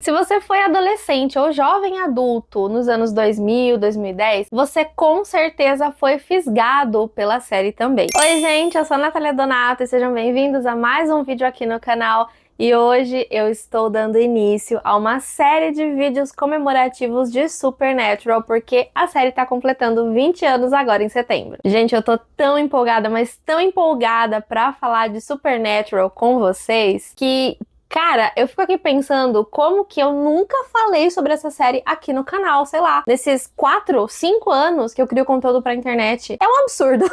Se você foi adolescente ou jovem adulto nos anos 2000, 2010, você com certeza foi fisgado pela série também. Oi gente, eu sou a Natália Donato e sejam bem-vindos a mais um vídeo aqui no canal. E hoje eu estou dando início a uma série de vídeos comemorativos de Supernatural, porque a série tá completando 20 anos agora em setembro. Gente, eu tô tão empolgada, mas tão empolgada pra falar de Supernatural com vocês, que... cara, eu fico aqui pensando como que eu nunca falei sobre essa série aqui no canal, sei lá, nesses 4, 5 anos que eu crio conteúdo pra internet. É um absurdo.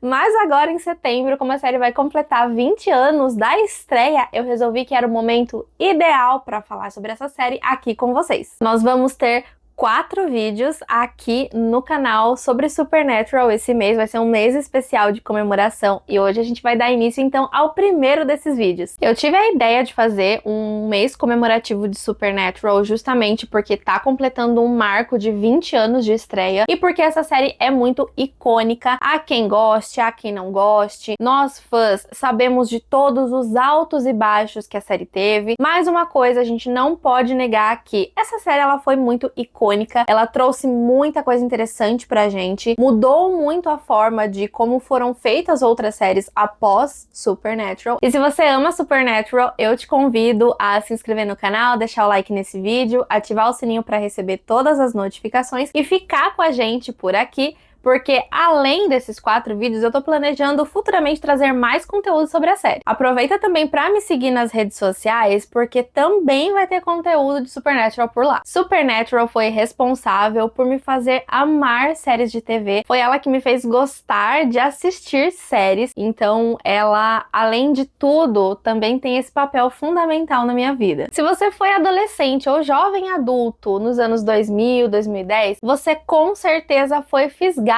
Mas agora em setembro, como a série vai completar 20 anos da estreia, eu resolvi que era o momento ideal pra falar sobre essa série aqui com vocês. Nós vamos ter 4 vídeos aqui no canal sobre Supernatural esse mês, vai ser um mês especial de comemoração e hoje a gente vai dar início então ao primeiro desses vídeos. Eu tive a ideia de fazer um mês comemorativo de Supernatural justamente porque tá completando um marco de 20 anos de estreia e porque essa série é muito icônica, há quem goste, há quem não goste. Nós fãs sabemos de todos os altos e baixos que a série teve, mas uma coisa a gente não pode negar que essa série ela foi muito icônica. Ela trouxe muita coisa interessante pra gente, mudou muito a forma de como foram feitas outras séries após Supernatural. E se você ama Supernatural, eu te convido a se inscrever no canal, deixar o like nesse vídeo, ativar o sininho para receber todas as notificações e ficar com a gente por aqui, porque além desses 4 vídeos, eu tô planejando futuramente trazer mais conteúdo sobre a série. Aproveita também pra me seguir nas redes sociais, porque também vai ter conteúdo de Supernatural por lá. Supernatural foi responsável por me fazer amar séries de TV. Foi ela que me fez gostar de assistir séries. Então ela, além de tudo, também tem esse papel fundamental na minha vida. Se você foi adolescente ou jovem adulto nos anos 2000, 2010, você com certeza foi fisgado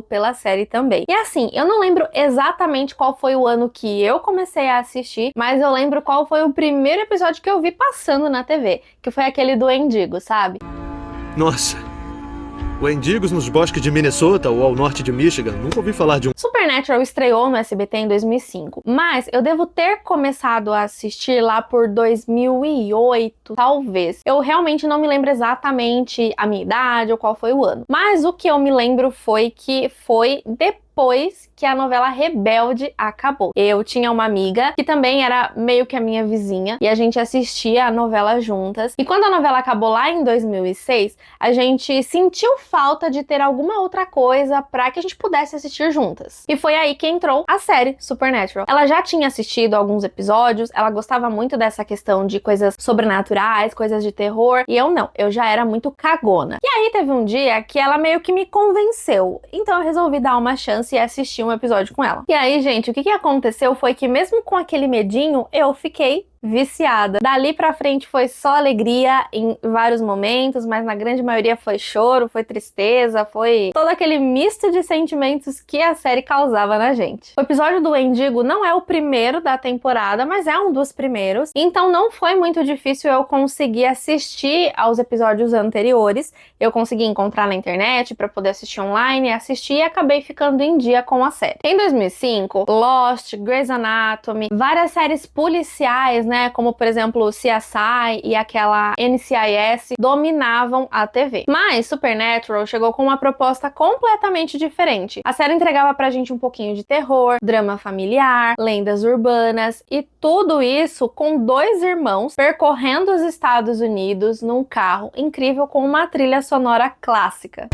pela série também. E assim, eu não lembro exatamente qual foi o ano que eu comecei a assistir, mas eu lembro qual foi o primeiro episódio que eu vi passando na TV, que foi aquele do Endigo, sabe? Nossa, o Endigos nos bosques de Minnesota ou ao norte de Michigan, nunca ouvi falar de um... Supernatural estreou no SBT em 2005, mas eu devo ter começado a assistir lá por 2008, talvez. Eu realmente não me lembro exatamente a minha idade ou qual foi o ano, mas o que eu me lembro foi que foi depois que a novela Rebelde acabou. Eu tinha uma amiga que também era meio que a minha vizinha e a gente assistia a novela juntas. E quando a novela acabou lá em 2006, a gente sentiu falta de ter alguma outra coisa pra que a gente pudesse assistir juntas. E foi aí que entrou a série Supernatural. Ela já tinha assistido alguns episódios, ela gostava muito dessa questão de coisas sobrenaturais, coisas de terror, e eu não, eu já era muito cagona. E aí teve um dia que ela meio que me convenceu, então eu resolvi dar uma chance e assistir um episódio com ela. E aí, gente, o que aconteceu foi que mesmo com aquele medinho, eu fiquei viciada. Dali pra frente foi só alegria em vários momentos, mas na grande maioria foi choro, foi tristeza, foi todo aquele misto de sentimentos que a série causava na gente. O episódio do Endigo não é o primeiro da temporada, mas é um dos primeiros, então não foi muito difícil eu conseguir assistir aos episódios anteriores. Eu consegui encontrar na internet pra poder assistir online, assistir e acabei ficando em dia com a série. Em 2005, Lost, Grey's Anatomy, várias séries policiais, né, como por exemplo CSI e aquela NCIS, dominavam a TV. Mas Supernatural chegou com uma proposta completamente diferente. A série entregava pra gente um pouquinho de terror, drama familiar, lendas urbanas e tudo isso com 2 irmãos percorrendo os Estados Unidos num carro incrível com uma trilha sonora clássica.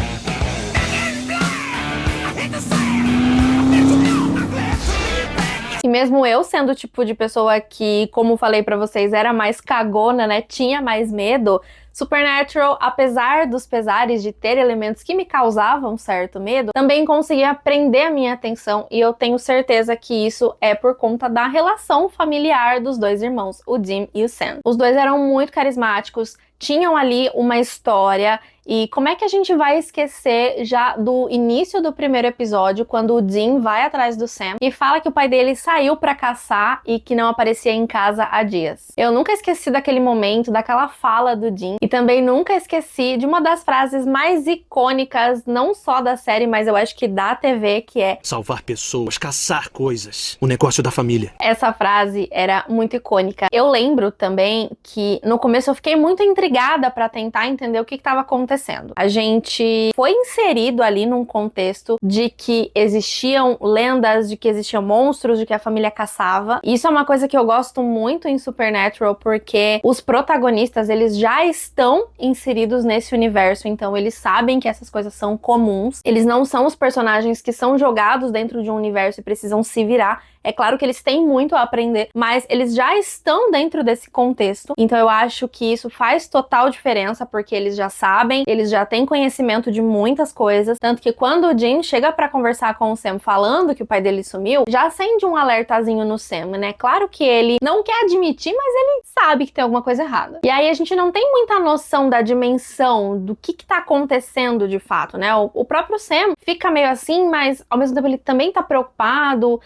E mesmo eu sendo o tipo de pessoa que, como falei pra vocês, era mais cagona, né, tinha mais medo, Supernatural, apesar dos pesares de ter elementos que me causavam certo medo, também conseguia prender a minha atenção e eu tenho certeza que isso é por conta da relação familiar dos 2 irmãos, o Dean e o Sam. Os 2 eram muito carismáticos, tinham ali uma história, E como é que a gente vai esquecer já do início do primeiro episódio, quando o Dean vai atrás do Sam e fala que o pai dele saiu pra caçar e que não aparecia em casa há dias. Eu nunca esqueci daquele momento, daquela fala do Dean, e também nunca esqueci de uma das frases mais icônicas, não só da série, mas eu acho que da TV, que é: salvar pessoas, caçar coisas, o negócio da família. Essa frase era muito icônica. Eu lembro também que no começo eu fiquei muito intrigada pra tentar entender o que estava acontecendo. A gente foi inserido ali num contexto de que existiam lendas, de que existiam monstros, de que a família caçava. E isso é uma coisa que eu gosto muito em Supernatural, porque os protagonistas, eles já estão inseridos nesse universo, então eles sabem que essas coisas são comuns. Eles não são os personagens que são jogados dentro de um universo e precisam se virar. É claro que eles têm muito a aprender, mas eles já estão dentro desse contexto. Então eu acho que isso faz total diferença, porque eles já sabem, eles já têm conhecimento de muitas coisas. Tanto que quando o Dean chega pra conversar com o Sam falando que o pai dele sumiu, já acende um alertazinho no Sam, né? Claro que ele não quer admitir, mas ele sabe que tem alguma coisa errada. E aí a gente não tem muita noção da dimensão do que tá acontecendo de fato, né? O próprio Sam fica meio assim, mas ao mesmo tempo ele também tá preocupado,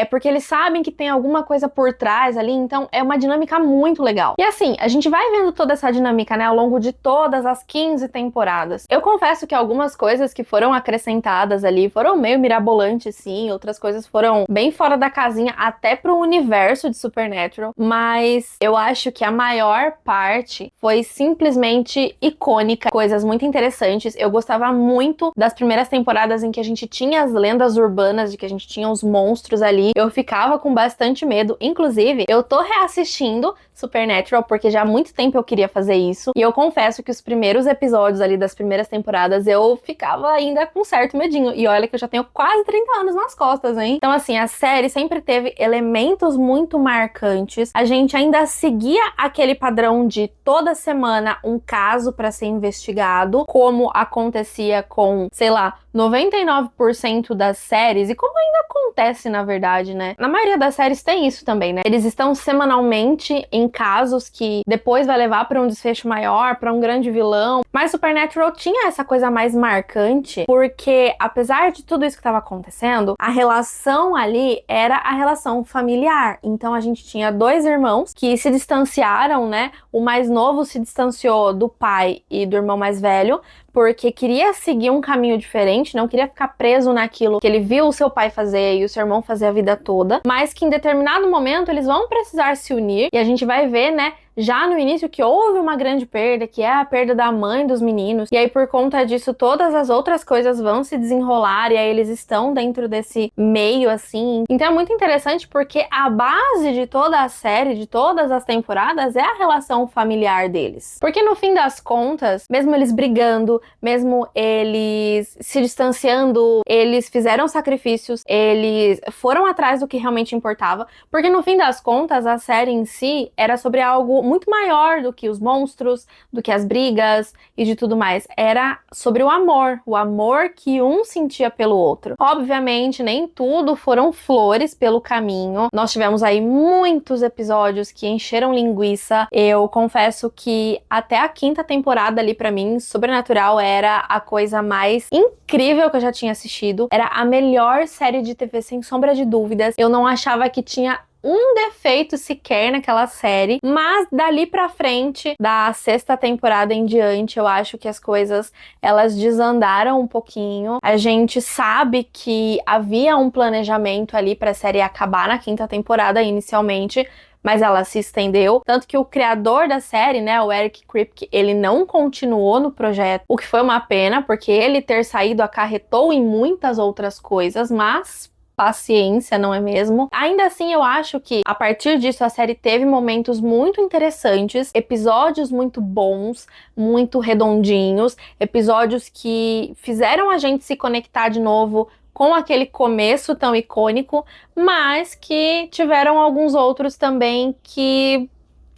porque eles sabem que tem alguma coisa por trás ali, então é uma dinâmica muito legal. E assim, a gente vai vendo toda essa dinâmica, né, ao longo de todas as 15 temporadas. Eu confesso que algumas coisas que foram acrescentadas ali foram meio mirabolantes, sim, outras coisas foram bem fora da casinha, até pro universo de Supernatural, mas eu acho que a maior parte foi simplesmente icônica, coisas muito interessantes. Eu gostava muito das primeiras temporadas em que a gente tinha as lendas urbanas, de que a gente tinha os monstros ali. Eu ficava com bastante medo. Inclusive, eu tô reassistindo Supernatural porque já há muito tempo eu queria fazer isso. E eu confesso que os primeiros episódios ali das primeiras temporadas eu ficava ainda com certo medinho. E olha que eu já tenho quase 30 anos nas costas, hein? Então assim, a série sempre teve elementos muito marcantes. A gente ainda seguia aquele padrão de toda semana um caso pra ser investigado, como acontecia com, sei lá, 99% das séries, e como ainda acontece na verdade, né? Na maioria das séries tem isso também, né? Eles estão semanalmente em casos que depois vai levar pra um desfecho maior, pra um grande vilão. Mas Supernatural tinha essa coisa mais marcante, porque apesar de tudo isso que estava acontecendo, a relação ali era a relação familiar. Então a gente tinha dois irmãos que se distanciaram, né? O mais novo se distanciou do pai e do irmão mais velho, porque queria seguir um caminho diferente, não queria ficar preso naquilo que ele viu o seu pai fazer e o seu irmão fazer a vida toda, mas que em determinado momento eles vão precisar se unir, e a gente vai ver, né, já no início que houve uma grande perda, que é a perda da mãe dos meninos, e aí por conta disso todas as outras coisas vão se desenrolar, e aí eles estão dentro desse meio assim. Então é muito interessante porque a base de toda a série, de todas as temporadas, é a relação familiar deles. Porque no fim das contas, mesmo eles brigando, mesmo eles se distanciando, eles fizeram sacrifícios, eles foram atrás do que realmente importava, porque no fim das contas a série em si era sobre algo muito maior do que os monstros, do que as brigas e de tudo mais. Era sobre o amor que um sentia pelo outro. Obviamente, nem tudo foram flores pelo caminho. Nós tivemos aí muitos episódios que encheram linguiça. Eu confesso que até a 5ª temporada ali pra mim, Supernatural era a coisa mais incrível que eu já tinha assistido. Era a melhor série de TV, sem sombra de dúvidas. Eu não achava que tinha um defeito sequer naquela série, mas dali pra frente, da 6ª temporada em diante, eu acho que as coisas, elas desandaram um pouquinho. A gente sabe que havia um planejamento ali pra série acabar na 5ª temporada inicialmente, mas ela se estendeu, tanto que o criador da série, né, o Eric Kripke, ele não continuou no projeto, o que foi uma pena, porque ele ter saído acarretou em muitas outras coisas, mas paciência, não é mesmo? Ainda assim, eu acho que a partir disso a série teve momentos muito interessantes, episódios muito bons, muito redondinhos, episódios que fizeram a gente se conectar de novo com aquele começo tão icônico, mas que tiveram alguns outros também que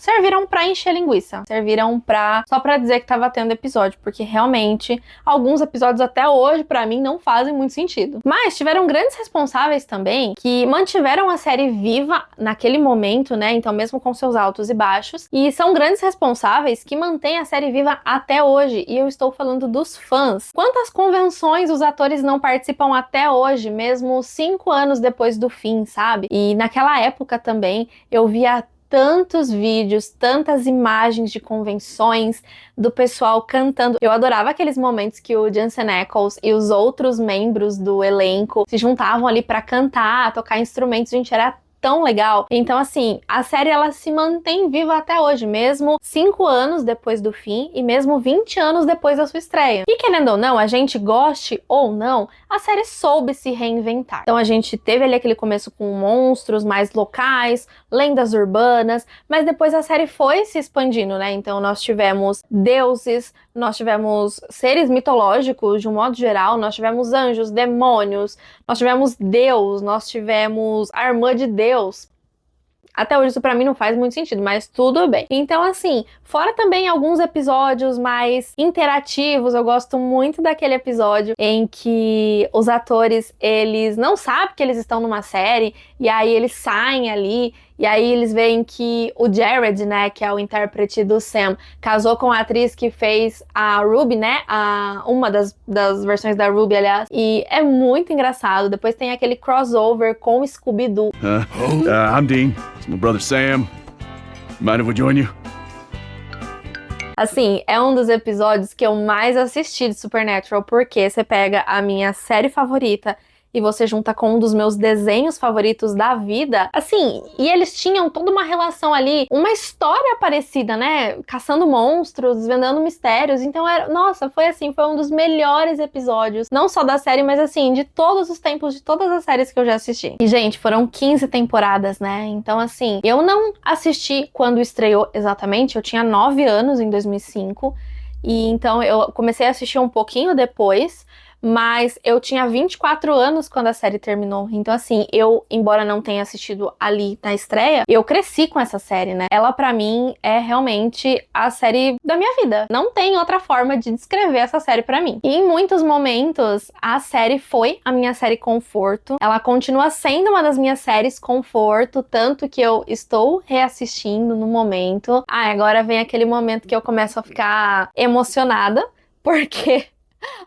serviram pra encher linguiça. Serviram só pra dizer que tava tendo episódio, porque realmente alguns episódios até hoje pra mim não fazem muito sentido. Mas tiveram grandes responsáveis também que mantiveram a série viva naquele momento, né? Então mesmo com seus altos e baixos, e são grandes responsáveis que mantêm a série viva até hoje. E eu estou falando dos fãs. Quantas convenções os atores não participam até hoje, mesmo 5 anos depois do fim, sabe? E naquela época também eu via tantos vídeos, tantas imagens de convenções do pessoal cantando. Eu adorava aqueles momentos que o Jensen Ackles e os outros membros do elenco se juntavam ali pra cantar, tocar instrumentos. Gente, era tão legal. Então, assim, a série ela se mantém viva até hoje, mesmo 5 anos depois do fim e mesmo 20 anos depois da sua estreia. E querendo ou não, a gente goste ou não, a série soube se reinventar. Então a gente teve ali aquele começo com monstros mais locais, lendas urbanas, mas depois a série foi se expandindo, né? Então nós tivemos deuses, nós tivemos seres mitológicos de um modo geral, nós tivemos anjos, demônios, nós tivemos Deus, nós tivemos a irmã de Deus. Até hoje isso pra mim não faz muito sentido, mas tudo bem. Então assim, fora também alguns episódios mais interativos, eu gosto muito daquele episódio em que os atores, eles não sabem que eles estão numa série, e aí eles saem ali, e aí eles veem que o Jared, né, que é o intérprete do Sam, casou com a atriz que fez a Ruby, né, uma das versões da Ruby, aliás, e é muito engraçado. Depois tem aquele crossover com o Scooby-Doo. I'm Dean. It's my brother Sam. Mind if we join you? Assim, é um dos episódios que eu mais assisti de Supernatural, porque você pega a minha série favorita e você junta com um dos meus desenhos favoritos da vida, assim, e eles tinham toda uma relação ali, uma história parecida, né? Caçando monstros, desvendando mistérios, então nossa, foi assim, foi um dos melhores episódios, não só da série, mas assim, de todos os tempos, de todas as séries que eu já assisti. E, gente, foram 15 temporadas, né? Então, assim, eu não assisti quando estreou exatamente, eu tinha 9 anos em 2005, e então eu comecei a assistir um pouquinho depois, mas eu tinha 24 anos quando a série terminou. Então, assim, eu, embora não tenha assistido ali na estreia, eu cresci com essa série, né? Ela, pra mim, é realmente a série da minha vida. Não tem outra forma de descrever essa série pra mim. E em muitos momentos, a série foi a minha série conforto. Ela continua sendo uma das minhas séries conforto, tanto que eu estou reassistindo no momento. Agora vem aquele momento que eu começo a ficar emocionada, porque...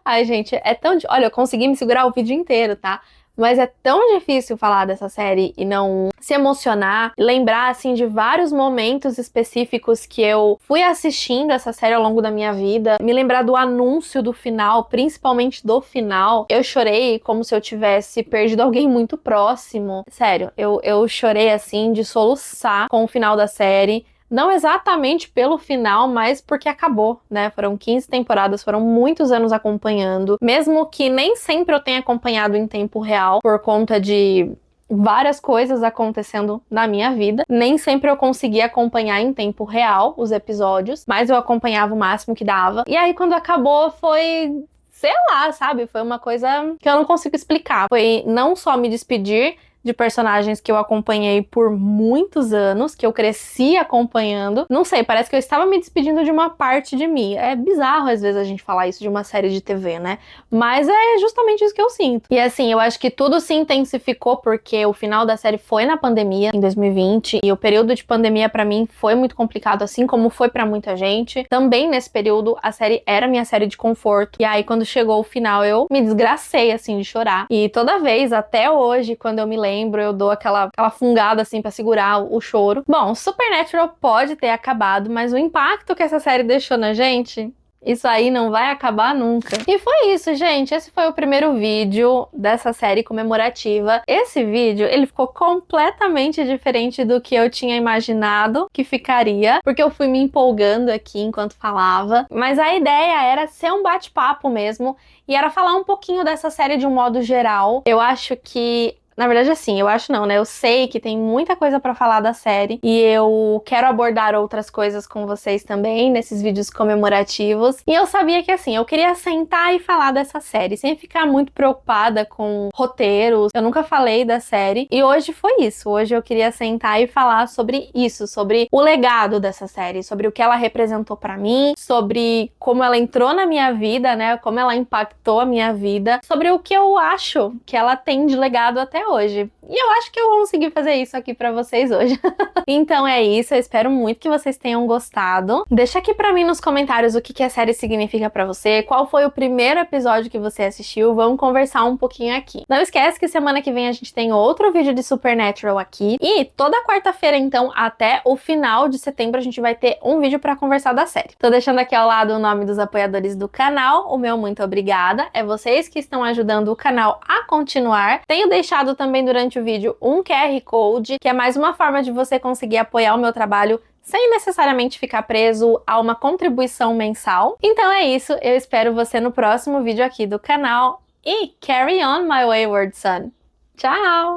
Ai, gente, é tão... Olha, eu consegui me segurar o vídeo inteiro, tá? Mas é tão difícil falar dessa série e não se emocionar, lembrar, assim, de vários momentos específicos que eu fui assistindo essa série ao longo da minha vida, me lembrar do anúncio do final, principalmente do final. Eu chorei como se eu tivesse perdido alguém muito próximo. Sério, eu chorei, assim, de soluçar com o final da série. Não exatamente pelo final, mas porque acabou, né? Foram 15 temporadas, foram muitos anos acompanhando. Mesmo que nem sempre eu tenha acompanhado em tempo real, por conta de várias coisas acontecendo na minha vida. Nem sempre eu conseguia acompanhar em tempo real os episódios, mas eu acompanhava o máximo que dava. E aí, quando acabou, foi... sei lá, sabe? Foi uma coisa que eu não consigo explicar. Foi não só me despedir de personagens que eu acompanhei por muitos anos, que eu cresci acompanhando. Não sei, parece que eu estava me despedindo de uma parte de mim. É bizarro, às vezes, a gente falar isso de uma série de TV, né? Mas é justamente isso que eu sinto. E assim, eu acho que tudo se intensificou porque o final da série foi na pandemia, em 2020, e o período de pandemia pra mim foi muito complicado, assim como foi pra muita gente. Também nesse período, a série era minha série de conforto. E aí, quando chegou o final, eu me desgracei, assim, de chorar. E toda vez, até hoje, quando eu me lembro, eu dou aquela fungada assim pra segurar o choro. Bom, Supernatural pode ter acabado, mas o impacto que essa série deixou na gente, isso aí não vai acabar nunca. E foi isso, gente. Esse foi o primeiro vídeo dessa série comemorativa. Esse vídeo, ele ficou completamente diferente do que eu tinha imaginado que ficaria, porque eu fui me empolgando aqui enquanto falava. Mas a ideia era ser um bate-papo mesmo, e era falar um pouquinho dessa série de um modo geral. Eu acho que Na verdade, assim, eu acho não, né? Eu sei que tem muita coisa pra falar da série e eu quero abordar outras coisas com vocês também nesses vídeos comemorativos. E eu sabia que, assim, eu queria sentar e falar dessa série, sem ficar muito preocupada com roteiros. Eu nunca falei da série e hoje foi isso. Hoje eu queria sentar e falar sobre isso, sobre o legado dessa série, sobre o que ela representou pra mim, sobre como ela entrou na minha vida, né? Como ela impactou a minha vida, sobre o que eu acho que ela tem de legado até hoje. E eu acho que eu vou conseguir fazer isso aqui pra vocês hoje. Então é isso, eu espero muito que vocês tenham gostado. Deixa aqui pra mim nos comentários o que a série significa pra você, qual foi o primeiro episódio que você assistiu, vamos conversar um pouquinho aqui. Não esquece que semana que vem a gente tem outro vídeo de Supernatural aqui, e toda quarta-feira, então, até o final de setembro, a gente vai ter um vídeo pra conversar da série. Tô deixando aqui ao lado o nome dos apoiadores do canal, o meu muito obrigada, é vocês que estão ajudando o canal a continuar. Tenho deixado também durante o vídeo um QR Code, que é mais uma forma de você conseguir apoiar o meu trabalho sem necessariamente ficar preso a uma contribuição mensal. Então é isso, eu espero você no próximo vídeo aqui do canal e carry on, my wayward son. Tchau!